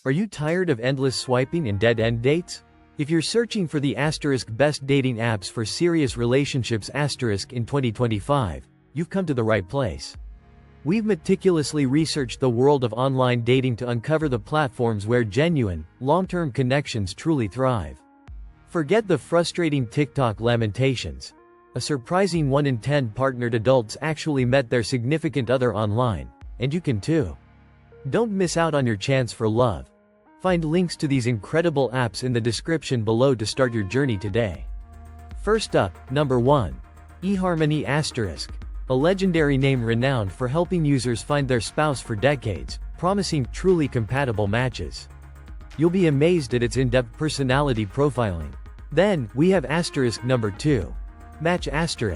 Are you tired of endless swiping and dead-end dates? If you're searching for the best dating apps for serious relationships in 2025, you've come to the right place. We've meticulously researched the world of online dating to uncover the platforms where genuine, long-term connections truly thrive. Forget the frustrating TikTok lamentations. A surprising 1 in 10 partnered adults actually met their significant other online, and you can too. Don't miss out on your chance for love. Find links to these incredible apps in the description below to start your journey today. First up, number 1. eharmony *, a legendary name renowned for helping users find their spouse for decades, promising truly compatible matches. You'll be amazed at its in-depth personality profiling. Then, we have number 2. Match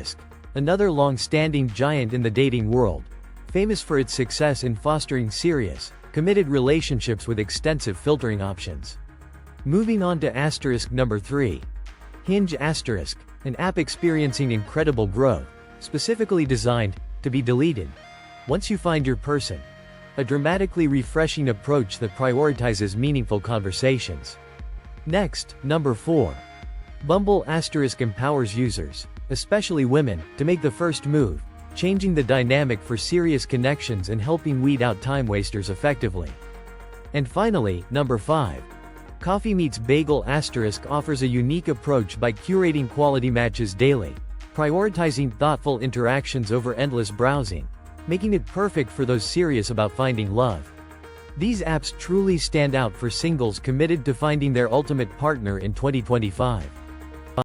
*, another long-standing giant in the dating world, famous for its success in fostering serious, committed relationships with extensive filtering options. Moving on to number 3. Hinge *, an app experiencing incredible growth, specifically designed to be deleted once you find your person. A dramatically refreshing approach that prioritizes meaningful conversations. Next, number 4. Bumble * empowers users, especially women, to make the first move, changing the dynamic for serious connections and helping weed out time wasters effectively. And finally, number 5. Coffee Meets Bagel * offers a unique approach by curating quality matches daily, prioritizing thoughtful interactions over endless browsing, making it perfect for those serious about finding love. These apps truly stand out for singles committed to finding their ultimate partner in 2025.